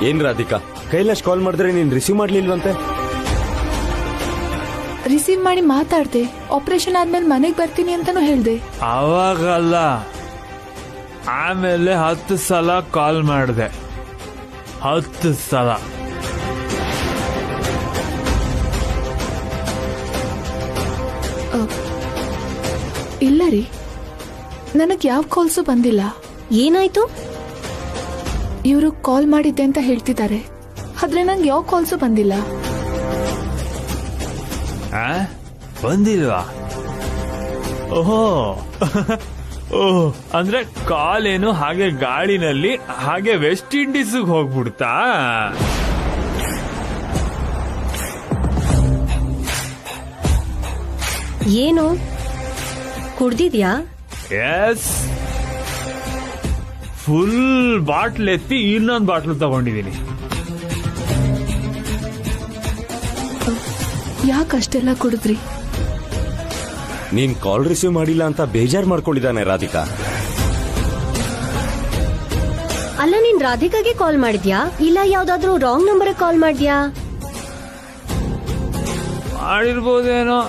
ಏನ್ ರಾಧಿಕಾ, ಕೈಲಾಶ್ ಕಾಲ್ ಮಾಡಿದ್ರೆ ನೀನ್ ರಿಸೀವ್ ಮಾಡ್ಲಿಲ್ವಂತೆ? ರಿಸೀವ್ ಮಾಡಿ ಮಾತಾಡ್ದೆ. ಆಪರೇಷನ್ ಆದ್ಮೇಲೆ ಮನೆಗ್ ಬರ್ತೀನಿ ಅಂತಾನು ಹೇಳ್ದೆ. ಅವಾಗಲ್ಲ, ಆಮೇಲೆ 10 ಸಲ ಕಾಲ್ ಮಾಡಿದೆ. 10 ಸಲ. ಇಲ್ಲ ರೀ, ನನಗ್ ಯಾವ ಕಾಲ್ಸು ಬಂದಿಲ್ಲ. ಏನಾಯ್ತು? ಇವರು ಕಾಲ್ ಮಾಡಿದ್ದೆ ಅಂತ ಹೇಳ್ತಿದ್ದಾರೆ, ಆದ್ರೆ ನಂಗೆ ಯಾವ ಕಾಲ್ಸು ಬಂದಿಲ್ಲ. ಬಂದಿಲ್ವಾ? ಓಹೋ ಓಹ್, ಅಂದ್ರೆ ಕಾಲ್ ಏನು ಹಾಗೆ ಗಾಳಿನಲ್ಲಿ ಹಾಗೆ ವೆಸ್ಟ್ ಇಂಡೀಸ್ಗೆ ಹೋಗ್ಬಿಡ್ತಾ? ಏನು ಕುಡ್ದಿದ್ಯಾ? ಎಸ್, ಫುಲ್ ಬಾಟ್ಲ್ ಎತ್ತಿ ಇನ್ನೊಂದು ಬಾಟ್ಲ್ ತಗೊಂಡಿದ್ದೀನಿ. ಯಾಕಷ್ಟೆಲ್ಲ ಕುಡಿದ್ರಿ? ನೀನ್ ಕಾಲ್ ರಿಸೀವ್ ಮಾಡಿಲ್ಲ ಅಂತ ಬೇಜಾರ್ ಮಾಡ್ಕೊಂಡಿದ್ದಾನೆ ರಾಧಿಕಾ. ಅಲ್ಲ, ನೀನ್ ರಾಧಿಕಾಗೆ ಕಾಲ್ ಮಾಡಿದ್ಯಾ ಇಲ್ಲ ಯಾವ್ದಾದ್ರೂ ರಾಂಗ್ ನಂಬರ್ ಕಾಲ್ ಮಾಡಿದ್ಯಾ? ಮಾಡಿರ್ಬೋದೇನೋ.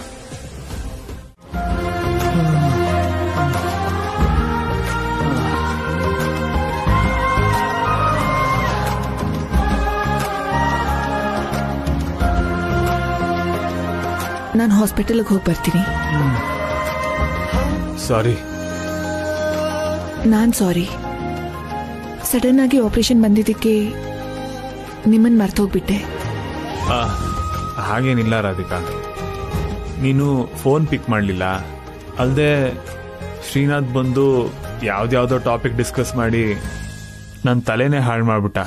ನಾನು ಹಾಸ್ಪಿಟಲ್ಗೆ ಹೋಗಿ ಬರ್ತೀನಿ. ಸಾರಿ. ನಾನ್ ಸಾರಿ. ಸಡನ್ ಆಗಿ ಆಪರೇಷನ್ ಬಂದಿದ್ದಕ್ಕೆ ನಿಮ್ಮನ್ ಮರ್ತೋಗ್ಬಿಟ್ಟೆ. ಹಾಗೇನಿಲ್ಲ ರಾಧಿಕಾ, ನೀನು ಫೋನ್ ಪಿಕ್ ಮಾಡಲಿಲ್ಲ. ಅಲ್ಲದೆ ಶ್ರೀನಾಥ್ ಬಂದು ಯಾವ್ದ್ಯಾವ್ದೋ ಟಾಪಿಕ್ ಡಿಸ್ಕಸ್ ಮಾಡಿ ನನ್ನ ತಲೆನೇ ಹಾಳು ಮಾಡ್ಬಿಟ್ಟ.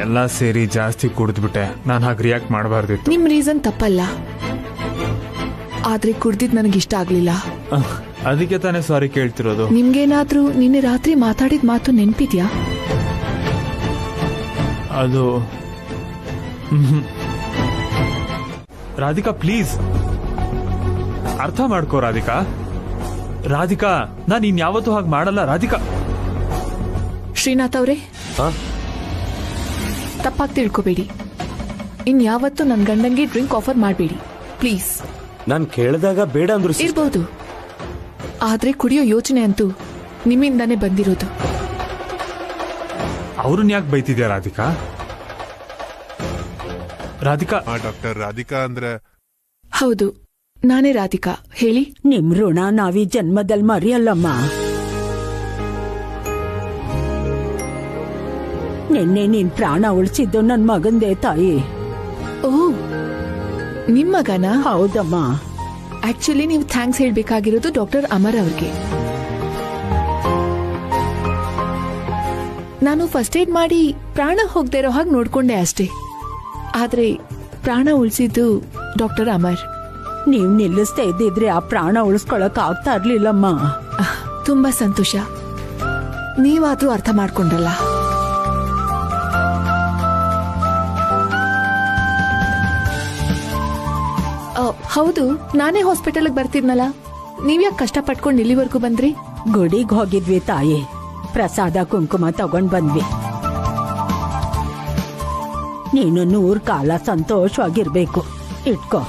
ಎಲ್ಲ ಸೇರಿ ಜಾಸ್ತಿ ಕುಡಿದ್ಬಿಟ್ಟೆ. ನಾನು ಹಾಗೆ ರಿಯಾಕ್ಟ್ ಮಾಡಬಾರ್ದಿತ್ತು. ನಿಮ್ ರೀಸನ್ ತಪ್ಪಲ್ಲ, ಆದ್ರೆ ಕುಡ್ದಿದ್ ನನಗಿಷ್ಟ ಆಗ್ಲಿಲ್ಲ. ಅದಕ್ಕೆ ತಾನೇ ಸಾರಿ ಕೇಳ್ತಿರೋದು. ನಿಮ್ಗೇನಾದ್ರೂ ನಿನ್ನೆ ರಾತ್ರಿ ಮಾತಾಡಿದ ಮಾತು ನೆನ್ಪಿದ್ಯಾ? ಅದು ರಾಧಿಕಾ, ಪ್ಲೀಸ್ ಅರ್ಥ ಮಾಡ್ಕೋ ರಾಧಿಕಾ. ರಾಧಿಕಾ, ನಾನು ಇನ್ಯಾವತ್ತೂ ಹಾಗೆ ಮಾಡಲ್ಲ ರಾಧಿಕಾ. ಶ್ರೀನಾಥ್ ಅವರೇ, ತಪ್ಪಾಗಿ ತಿಳ್ಕೊಬೇಡಿ. ಇನ್ಯಾವತ್ತೂ ನನ್ ಗಂಡಂಗೆ ಡ್ರಿಂಕ್ ಆಫರ್ ಮಾಡಬೇಡಿ ಪ್ಲೀಸ್. ನಾನ್ ಕೇಳಿದಾಗ ಬೇಡ ಅಂದ್ರು ಇರ್ಬೋದು, ಆದ್ರೆ ಕುಡಿಯೋ ಯೋಚನೆ ಅಂತೂ ನಿಮ್ಮಿಂದಾನೇ ಬಂದಿರೋದು. ಅವ್ರನ್ನ ಯಾಕೆ ಬೈತಿದ್ಯಾ ರಾಧಿಕಾ? ರಾಧಿಕಾ, ಡಾಕ್ಟರ್ ರಾಧಿಕಾ ಅಂದ್ರೆ? ಹೌದು, ನಾನೇ ರಾಧಿಕಾ. ಹೇಳಿ. ನಿಮ್ ಋಣ ನಾವೀ ಜನ್ಮದಲ್ಲಿ ಮರಿಯಲ್ಲಮ್ಮ. ನಿನ್ನೆ ನೀನ್ ಪ್ರಾಣ ಉಳಿಸಿದ್ದು ನನ್ ಮಗಂದೇ ತಾಯಿ. ಓ, ನಿಮ್ ಮಗನ? ಹೌದಮ್ಮ. ಆಕ್ಚುಲಿ ನೀವು ಥ್ಯಾಂಕ್ಸ್ ಹೇಳ್ಬೇಕಾಗಿರೋದು ಡಾಕ್ಟರ್ ಅಮರ್ ಅವ್ರಿಗೆ. ನಾನು ಫಸ್ಟ್ ಏಡ್ ಮಾಡಿ ಪ್ರಾಣ ಹೋಗದೆ ಇರೋ ಹಾಗೆ ನೋಡ್ಕೊಂಡೆ ಅಷ್ಟೇ. ಆದ್ರೆ ಪ್ರಾಣ ಉಳಿಸಿದ್ದು ಡಾಕ್ಟರ್ ಅಮರ್. ನೀವ್ ನಿಲ್ಲಿಸ್ತಾ ಇದ್ದಿದ್ರೆ ಆ ಪ್ರಾಣ ಉಳಿಸ್ಕೊಳಕ್ ಆಗ್ತಾ ಇರ್ಲಿಲ್ಲಮ್ಮ. ತುಂಬಾ ಸಂತೋಷ, ನೀವಾದ್ರೂ ಅರ್ಥ ಮಾಡ್ಕೊಂಡ್ರಲ್ಲ. ಹೌದು, ನಾನೇ ಹಾಸ್ಪಿಟಲ್ಗೆ ಬರ್ತಿದ್ನಲ್ಲ, ನೀವ್ಯಾಕೆ ಕಷ್ಟಪಟ್ಕೊಂಡು ಇಲ್ಲಿವರೆಗೂ ಬಂದ್ರಿ? ಗುಡಿಗ್ ಹೋಗಿದ್ವಿ ತಾಯಿ, ಪ್ರಸಾದ ಕುಂಕುಮ ತಗೊಂಡ್ ಬಂದ್ವಿ. ನೀನು 100 ಕಾಲ ಸಂತೋಷವಾಗಿರ್ಬೇಕು. ಇಟ್ಕೋ.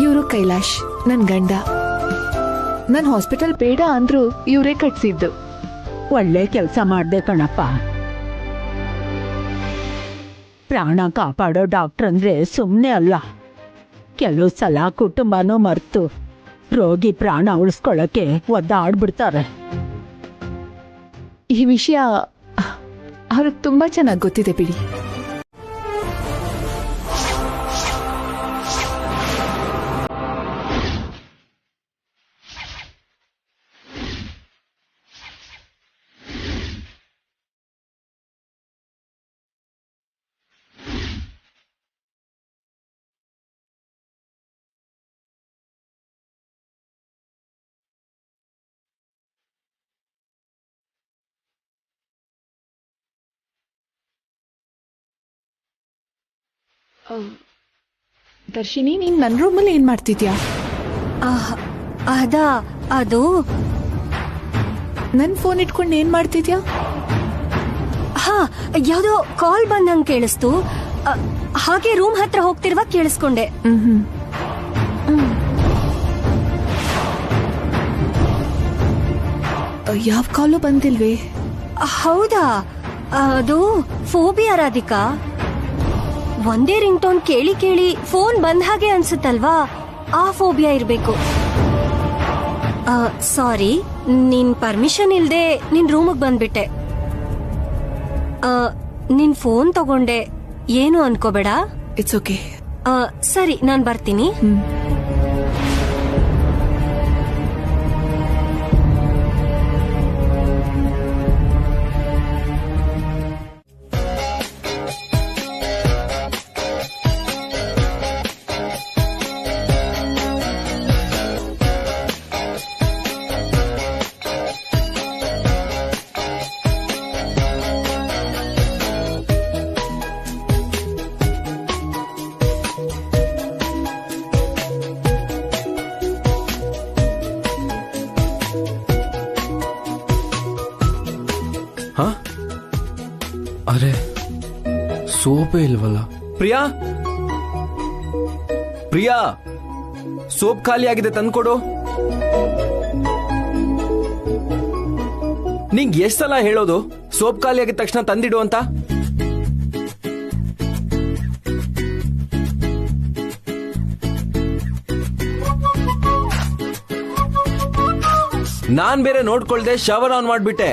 ಇವರು ಕೈಲಾಶ್, ನನ್ ಗಂಡ. ನನ್ ಹಾಸ್ಪಿಟಲ್ ಬೇಡ ಅಂದ್ರು ಇವರೇ ಕಟ್ಸಿದ್ದು. ಒಳ್ಳೆ ಕೆಲಸ ಮಾಡ್ದೆ ಕಣಪ್ಪ. ಪ್ರಾಣ ಕಾಪಾಡೋ ಡಾಕ್ಟರ್ ಅಂದ್ರೆ ಸುಮ್ಮನೆ ಅಲ್ಲ. ಕೆಲವು ಸಲ ಕುಟುಂಬನೂ ಮರ್ತು ರೋಗಿ ಪ್ರಾಣ ಉಳಿಸ್ಕೊಳ್ಳಕ್ಕೆ ಒದ್ದಾಡ್ಬಿಡ್ತಾರೆ. ಈ ವಿಷಯ ಅವ್ರಿಗೆ ತುಂಬಾ ಚೆನ್ನಾಗಿ ಗೊತ್ತಿದೆ ಬಿಡಿ. ದರ್ಶಿನಿ, ನೀನ್ ನನ್ನ ರೂಮಲ್ಲಿ ಏನ್ ಮಾಡ್ತಿದ್ಯಾ? ಅದು ನನ್ ಫೋನ್ ಇಟ್ಕೊಂಡು ಏನ್ ಮಾಡ್ತಿದ್ಯಾ? ಯಾವ್ದೋ ಕಾಲ್ ಬಂದಂಗ್ ಕೇಳಿಸ್ತು. ಹಾಗೆ ರೂಮ್ ಹತ್ರ ಹೋಗ್ತಿರುವಾಗ ಕೇಳಿಸ್ಕೊಂಡೆ. ಯಾವ ಕಾಲು ಬಂದಿಲ್ವೇ? ಹೌದಾ? ಅದು ಫೋಬಿಯಾ ರಾಧಿಕಾ. ಒಂದೇ ರಿಂಗ್ ಟೋನ್ ಕೇಳಿ ಕೇಳಿ ಫೋನ್ ಬಂದ ಹಾಗೆ ಅನ್ಸುತ್ತಲ್ವಾ, ಆ ಫೋಬಿಯಾ ಇರ್ಬೇಕು. ಸಾರಿ, ನಿನ್ ಪರ್ಮಿಷನ್ ಇಲ್ದೆ ನಿನ್ ರೂಮಿಗೆ ಬಂದ್ಬಿಟ್ಟೆ. ನಿನ್ ಫೋನ್ ತಗೊಂಡೆ, ಏನು ಅನ್ಕೋಬೇಡ. It's okay. ಸರಿ, ನಾನ್ ಬರ್ತೀನಿ. ಅರೆ, ಸೋಪೇ ಇಲ್ವಲ್ಲ. ಪ್ರಿಯಾ, ಪ್ರಿಯಾ, ಸೋಪ್ ಖಾಲಿ ಆಗಿದೆ, ತಂದ್ಕೊಡು. ನಿಂಗ್ ಎಷ್ಟ್ ಸಲ ಹೇಳೋದು ಸೋಪ್ ಖಾಲಿ ಆಗಿದ ತಕ್ಷಣ ತಂದಿಡು ಅಂತ? ನಾನ್ ಬೇರೆ ನೋಡ್ಕೊಳ್ದೆ ಶವರ್ ಆನ್ ಮಾಡ್ಬಿಟ್ಟೆ.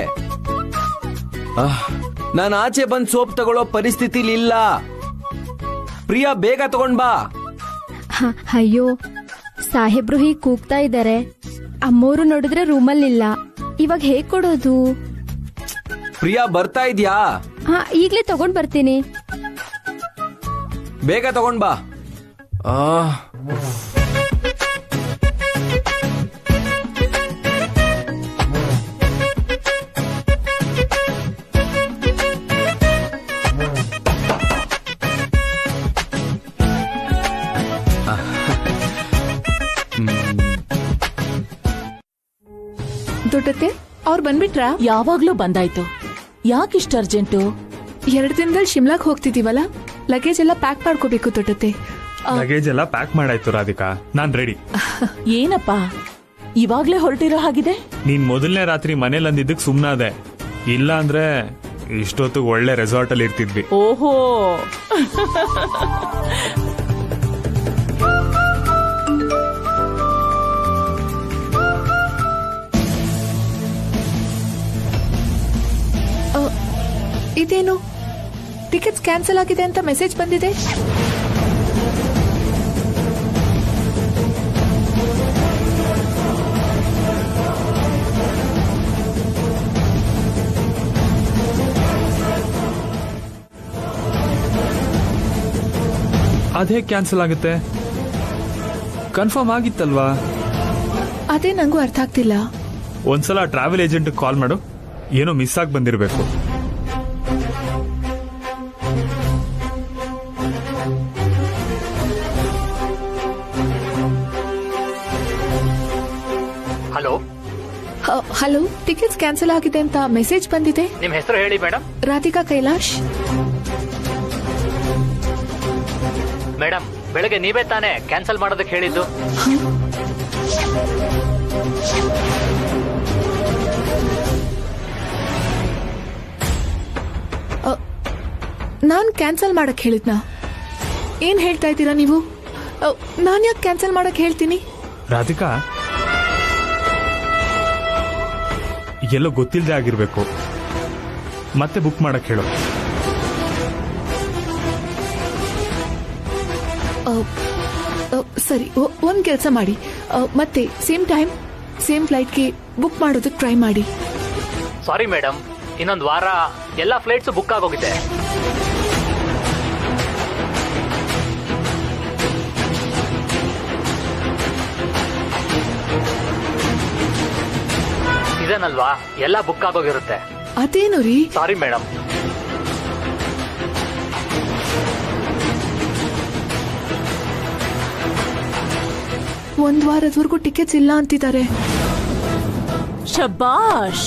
ನಾನು ಆಚೆ ಬಂದ್ ಸೋಪ್ ತಗೊಳ್ಳೋ ಪರಿಸ್ಥಿತಿಲಿ ಇಲ್ಲ. ಪ್ರಿಯಾ, ಬೇಗ ತಗೊಂಡ್ ಬಾ. ಅಯ್ಯೋ, ಸಾಹೇಬ್ರು ಹೀಗ್ ಕೂಗ್ತಾ ಇದ್ದಾರೆ. ಅಮ್ಮೋರು ನೋಡಿದ್ರೆ ರೂಮಲ್ಲಿಲ್ಲ. ಇವಾಗ ಹೇಗ್ ಕೊಡೋದು? ಪ್ರಿಯಾ, ಬರ್ತಾ ಇದ್ಯಾ? ಈಗ್ಲೇ ತಗೊಂಡ್ ಬರ್ತೀನಿ. ಬೇಗ ತಗೊಂಡ್ ಬಾ. ದೊಡ್ಡತ್ತೆ, ಅವ್ರು ಬಂದ್ಬಿಟ್ರಾ? ಯಾವಾಗ್ಲೂ ಬಂದಾಯ್ತು. ಯಾಕಿಷ್ಟ ಅರ್ಜೆಂಟು? 2 ದಿನದಲ್ಲಿ ಶಿಮ್ಲಾಗ್ ಹೋಗ್ತಿದೀವಲ್ಲ, ಲಗೇಜ್ ಎಲ್ಲ ಪ್ಯಾಕ್ ಮಾಡ್ಕೋಬೇಕು ದೊಡ್ಡತ್ತೆ. ಲಗೇಜ್ ಎಲ್ಲ ಪ್ಯಾಕ್ ಮಾಡಾಯ್ತು ರಾಧಿಕಾ, ನಾನ್ ರೆಡಿ. ಏನಪ್ಪ ಇವಾಗ್ಲೇ ಹೊರಟಿರೋ ಹಾಗಿದೆ? ನೀನ್ ಮೊದಲನೇ ರಾತ್ರಿ ಮನೇಲಿ ಅಂದಿದ್ದಕ್ ಸುಮ್ನಾದೆ. ಇಲ್ಲ ಅಂದ್ರೆ ಇಷ್ಟೊತ್ತು ಒಳ್ಳೆ ರೆಸಾರ್ಟ್ ಅಲ್ಲಿ ಇರ್ತಿದ್ವಿ. ಓಹೋ, ಇದೇನು ಟಿಕೆಟ್ಸ್ ಕ್ಯಾನ್ಸಲ್ ಆಗಿದೆ ಅಂತ ಮೆಸೇಜ್ ಬಂದಿದೆ? ಅದೇ ಕ್ಯಾನ್ಸಲ್ ಆಗುತ್ತೆ? ಕನ್ಫರ್ಮ್ ಆಗಿತ್ತಲ್ವಾ? ಅದೇ ನಂಗೂ ಅರ್ಥ ಆಗ್ತಿಲ್ಲ. ಒಂದ್ಸಲ ಟ್ರಾವೆಲ್ ಏಜೆಂಟ್ ಕಾಲ್ ಮಾಡು, ಏನೋ ಮಿಸ್ ಆಗಿ ಬಂದಿರಬೇಕು. ಹಲೋ ಹಲೋ, ಟಿಕೆಟ್ಸ್ ಕ್ಯಾನ್ಸಲ್ ಆಗಿದೆ ಅಂತ ಮೆಸೇಜ್ ಬಂದಿದೆ. ನಿಮ್ ಹೆಸರು ಹೇಳಿ ಮೇಡಮ್. ರಾಧಿಕಾ ಕೈಲಾಶ್. ಮೇಡಮ್, ಬೆಳಗ್ಗೆ ನೀವೇ ತಾನೇ ಕ್ಯಾನ್ಸಲ್ ಮಾಡೋದಕ್ಕೆ ಹೇಳಿದ್ದು? ನಾನ್ ಕ್ಯಾನ್ಸಲ್ ಮಾಡಕ್ ಹೇಳಿದ್ನಾ? ಏನ್ ಹೇಳ್ತಾ ಇದ್ದೀರಾ ನೀವು? ನಾನ್ ಯಾಕೆ ಕ್ಯಾನ್ಸಲ್ ಮಾಡಕ್ ಹೇಳ್ತೀನಿ? ರಾಧಿಕಾ, ಎಲ್ಲೋ ಗೊತ್ತಿಲ್ಲದೆ ಆಗಿರ್ಬೇಕು. ಮತ್ತೆ ಬುಕ್ ಮಾಡಕ್ ಹೇಳು. ಸರಿ, ಒಂದ್ ಕೆಲಸ ಮಾಡಿ, ಮತ್ತೆ ಸೇಮ್ ಟೈಮ್ ಸೇಮ್ ಫ್ಲೈಟ್ಗೆ ಬುಕ್ ಮಾಡೋದಕ್ಕೆ ಟ್ರೈ ಮಾಡಿ. ಸಾರಿ ಮೇಡಮ್, ಇನ್ನೊಂದು ವಾರ ಎಲ್ಲ ಫ್ಲೈಟ್ಸ್ ಬುಕ್ ಆಗೋಗಿದೆ. ಸೀಸನ್ ಅಲ್ವಾ, ಎಲ್ಲ ಬುಕ್ ಆಗೋಗಿರುತ್ತೆ. ಅದೇನು ರೀ? Sorry madam. 1 ವಾರದವರೆಗೂ ಟಿಕೆಟ್ಸ್ ಇಲ್ಲ ಅಂತಿದ್ದಾರೆ. ಶಬಾಷ್.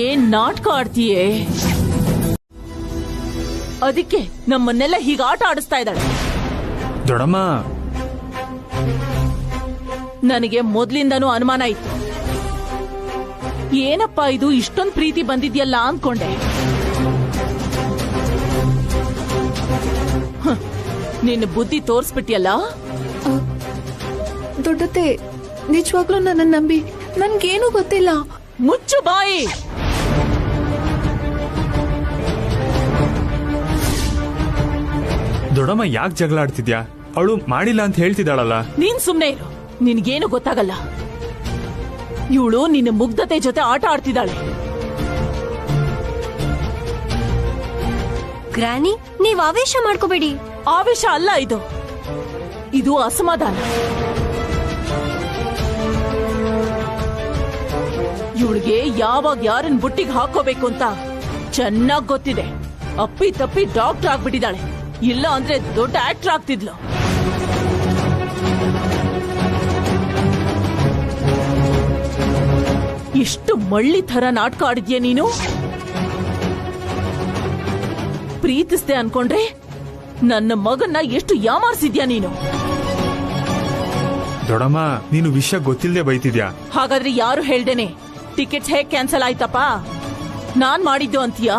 ಏನ್ ನಾಟಕ ಆಡ್ತೀಯೇ? ಅದಕ್ಕೆ ನಮ್ಮನ್ನೆಲ್ಲ ಹೀಗೆ ಆಟ ಆಡಿಸ್ತಾ ಇದ್ದಾಳೆ. ದೊಡಮ್ಮ, ನನಗೆ ಮೊದ್ಲಿಂದನೂ ಅನುಮಾನ ಇತ್ತು. ಏನಪ್ಪಾ ಇದು ಇಷ್ಟೊಂದು ಪ್ರೀತಿ ಬಂದಿದ್ಯಲ್ಲ ಅನ್ಕೊಂಡೆ. ನಿನ್ನ ಬುದ್ಧಿ ತೋರ್ಸ್ಬಿಟ್ಟಿಯಲ್ಲ. ದೊಡ್ಡತ್ತೆ, ನಿಜವಾಗ್ಲೂ ನನ್ನ ನಂಬಿ, ನನ್ಗೇನು ಗೊತ್ತಿಲ್ಲ. ಮುಚ್ಚು ಬಾಯಿ. ದೊಡಮ್ಮ ಯಾಕೆ ಜಗಳ ಆಡ್ತಿದ್ಯಾ? ಅವಳು ಮಾಡಿಲ್ಲ ಅಂತ ಹೇಳ್ತಿದ್ದಾಳಲ್ಲ. ನೀನ್ ಸುಮ್ನೆ ಇರು, ನಿನ್ಗೇನು ಗೊತ್ತಾಗಲ್ಲ. ಇವಳು ನಿನ್ನ ಮುಗ್ಧತೆ ಜೊತೆ ಆಟ ಆಡ್ತಿದ್ದಾಳೆ. ಗ್ರಾನಿ, ನೀವ್ ಆವೇಶ ಮಾಡ್ಕೋಬೇಡಿ. ಆವೇಶ ಅಲ್ಲ ಇದು, ಇದು ಅಸಮಾಧಾನ. ಇವಳಿಗೆ ಯಾವಾಗ ಯಾರನ್ನ ಬುಟ್ಟಿಗೆ ಹಾಕೋಬೇಕು ಅಂತ ಚೆನ್ನಾಗ್ ಗೊತ್ತಿದೆ. ಅಪ್ಪಿ ತಪ್ಪಿ ಡಾಕ್ಟರ್ ಆಗ್ಬಿಟ್ಟಿದ್ದಾಳೆ. ಇಲ್ಲ ಅಂದ್ರೆ ದೊಡ್ಡ ಆಕ್ಟರ್ ಆಗ್ತಿದ್ಲು. ಎಷ್ಟು ಮಳ್ಳಿ ತರ ನಾಟಕ ಆಡಿದ್ಯಾ ನೀನು. ಪ್ರೀತಿಸ್ದೆ ಅನ್ಕೊಂಡ್ರೆ ನನ್ನ ಮಗನ್ನ ಎಷ್ಟು ಯಾಮಾರ್ಸಿದ್ಯಾ ನೀನು. ದೊಡಮ್ಮ, ನೀನು ವಿಷಯ ಗೊತ್ತಿಲ್ಲದೆ ಬೈತಿದ್ಯಾ? ಹಾಗಾದ್ರೆ ಯಾರು ಹೇಳ್ದೇನೆ ಟಿಕೆಟ್ಸ್ ಹೇಗ್ ಕ್ಯಾನ್ಸಲ್ ಆಯ್ತಪ್ಪ? ನಾನ್ ಮಾಡಿದ್ದು ಅಂತೀಯಾ?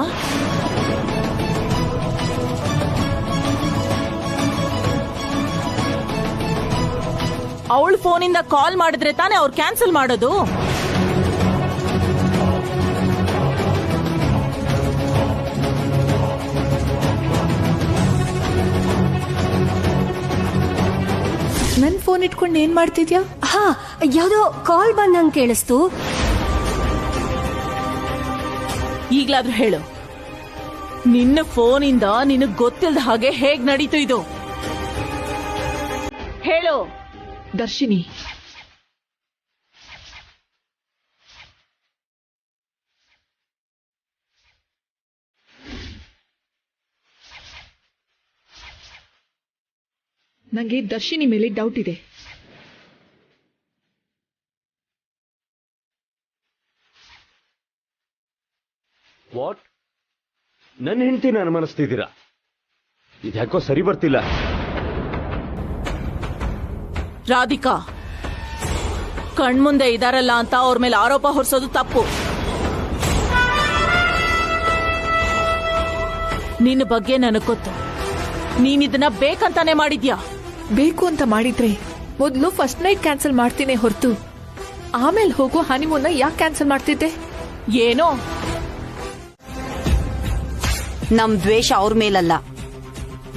ಅವಳ ಫೋನಿಂದ ಕಾಲ್ ಮಾಡಿದ್ರೆ ತಾನೇ ಅವ್ರು ಕ್ಯಾನ್ಸಲ್ ಮಾಡೋದು. ನನ್ ಫೋನ್ ಇಟ್ಕೊಂಡು ಏನ್ ಮಾಡ್ತಿದ್ಯಾ? ಹಾ, ಯಾವ್ದೋ ಕಾಲ್ ಬಂದಂಗ್ ಕೇಳಿಸ್ತು. ಈಗ್ಲಾದ್ರೂ ಹೇಳು, ನಿನ್ನ ಫೋನಿಂದ ನಿನಗ್ ಗೊತ್ತಿಲ್ಲದ ಹಾಗೆ ಹೇಗ್ ನಡೀತು ಇದು? ಹೇಳು. ದರ್ಶಿನಿ, ನಂಗೆ ದರ್ಶಿನಿ ಮೇಲೆ ಡೌಟ್ ಇದೆ. ವಾಟ್? ನನ್ನ ಹೆಂಡತಿನ ಅನುಮಾನಿಸ್ತಿದ್ದೀರಾ? ಇದ್ಯಾಕೋ ಸರಿ ಬರ್ತಿಲ್ಲ. ರಾಧಿಕಾ ಕಣ್ಮುಂದೆ ಇದಾರಲ್ಲ ಅಂತ ಅವ್ರ ಮೇಲೆ ಆರೋಪ ಹೊರಿಸೋದು ತಪ್ಪು. ನಿನ್ನ ಬಗ್ಗೆ ನನಗ್ ಗೊತ್ತು. ನೀನಿದನ್ನ ಬೇಕಂತಾನೆ ಮಾಡಿದ್ಯಾ? ಬೇಕು ಅಂತ ಮಾಡಿದ್ರೆ ಮೊದಲು ಫಸ್ಟ್ ನೈಟ್ ಕ್ಯಾನ್ಸಲ್ ಮಾಡ್ತೀನಿ ಹೊರತು ಆಮೇಲೆ ಹೋಗೋ ಹನಿಮೂನ್ನ ಯಾಕೆ ಕ್ಯಾನ್ಸಲ್ ಮಾಡ್ತಿದ್ದೆ? ಏನೋ ನಮ್ ದ್ವೇಷ ಅವ್ರ ಮೇಲಲ್ಲ,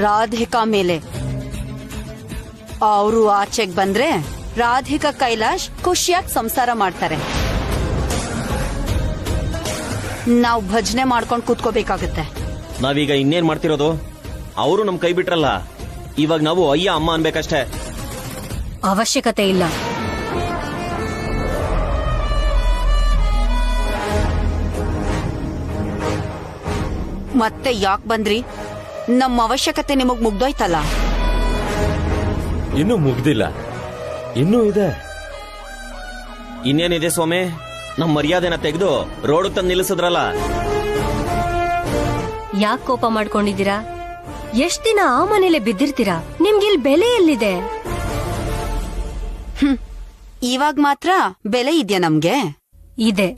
ರಾಧಿಕಾ ಮೇಲೆ. ಅವರು ಆಚೆಗ್ ಬಂದ್ರೆ ರಾಧಿಕಾ ಕೈಲಾಶ್ ಖುಷಿಯಾಗಿ ಸಂಸಾರ ಮಾಡ್ತಾರೆ. ನಾವು ಭಜನೆ ಮಾಡ್ಕೊಂಡು ಕೂತ್ಕೋಬೇಕಾಗತ್ತೆ. ನಾವೀಗ ಇನ್ನೇನ್ ಮಾಡ್ತಿರೋದು? ಅವರು ನಮ್ ಕೈ ಬಿಟ್ರಲ್ಲ, ಇವಾಗ ನಾವು ಅಯ್ಯ ಅಮ್ಮ ಅನ್ಬೇಕಷ್ಟೇ. ಅವಶ್ಯಕತೆ ಇಲ್ಲ. ಮತ್ತೆ ಯಾಕೆ ಬಂದ್ರಿ? ನಮ್ಮ ಅವಶ್ಯಕತೆ ನಿಮಗ್ ಮುಗ್ದೋಯ್ತಲ್ಲ. ಇನ್ನೂ ಮುಗ್ದಿಲ್ಲ, ಇನ್ನೂ ಇದೆ. ಇನ್ನೇನಿದೆ ಸ್ವಾಮಿ? ನಮ್ ಮರ್ಯಾದೆನ ತೆಗೆದು ರೋಡ್ ತಂದು ನಿಲ್ಲಿಸಿದ್ರಲ್ಲ. ಯಾಕೆ ಕೋಪ ಮಾಡ್ಕೊಂಡಿದ್ದೀರಾ? ಎಷ್ಟ್ ದಿನ ಆ ಮನೇಲೆ ಬಿದ್ದಿರ್ತೀರಾ? ನಿಮ್ಗಿಲ್ ಬೆಲೆ ಎಲ್ಲಿದೆ? ಇವಾಗ ಮಾತ್ರ ಬೆಲೆ ಇದೆಯಾ ನಮ್ಗೆ? ಇದೆ.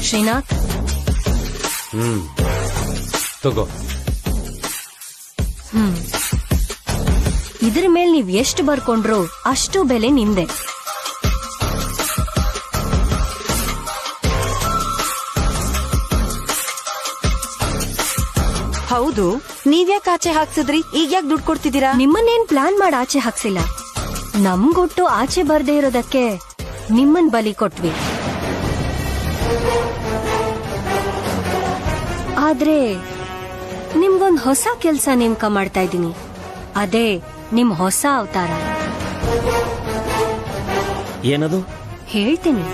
ಶ್ರೀನಾಥ್, ತಗೋ. ಇದ್ರ ಮೇಲೆ ನೀವ್ ಎಷ್ಟು ಬರ್ಕೊಂಡ್ರು ಅಷ್ಟು ಬೆಲೆ ನಿಮ್ದೆ. ಹೌದು, ನೀವ್ಯಾಕೆ ಆಚೆ ಹಾಕ್ಸಿದ್ರಿ? ಈಗ ಯಾಕೆ ದುಡ್ಡು ಕೊಡ್ತಿದ್ದೀರಾ? ನಿಮ್ಮನ್ನೇನ್ ಪ್ಲಾನ್ ಮಾಡಿ ಆಚೆ ಹಾಕ್ಸಿಲ್ಲ. ನಮ್ಗೊಟ್ಟು ಆಚೆ ಬರ್ದೇ ಇರೋದಕ್ಕೆ ನಿಮ್ಮನ್ ಬಲಿ ಕೊಟ್ವಿ. ಆದ್ರೆ ನಿಮ್ಗೊಂದ್ ಹೊಸ ಕೆಲ್ಸ ನೇಮಕ ಮಾಡ್ತಾ ಇದ್ದೀನಿ. ಅದೇ ನಿಮ್ ಹೊಸ ಅವತಾರ. ಏನದು? ಹೇಳ್ತೀನಿ.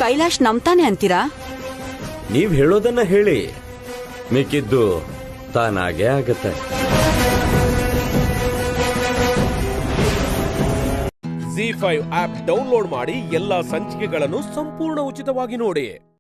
ಕೈಲಾಶ್ ನಂಬ್ತಾನೆ ಅಂತೀರಾ? ನೀವ್ ಹೇಳೋದನ್ನ ಹೇಳಿ, ಮಿಕ್ಕಿದ್ದು ತಾನಾಗೆ ಆಗತ್ತೆ. ZEE5 ಆಪ್ ಡೌನ್ಲೋಡ್ ಮಾಡಿ ಎಲ್ಲಾ ಸಂಚಿಕೆಗಳನ್ನು ಸಂಪೂರ್ಣ ಉಚಿತವಾಗಿ ನೋಡಿ.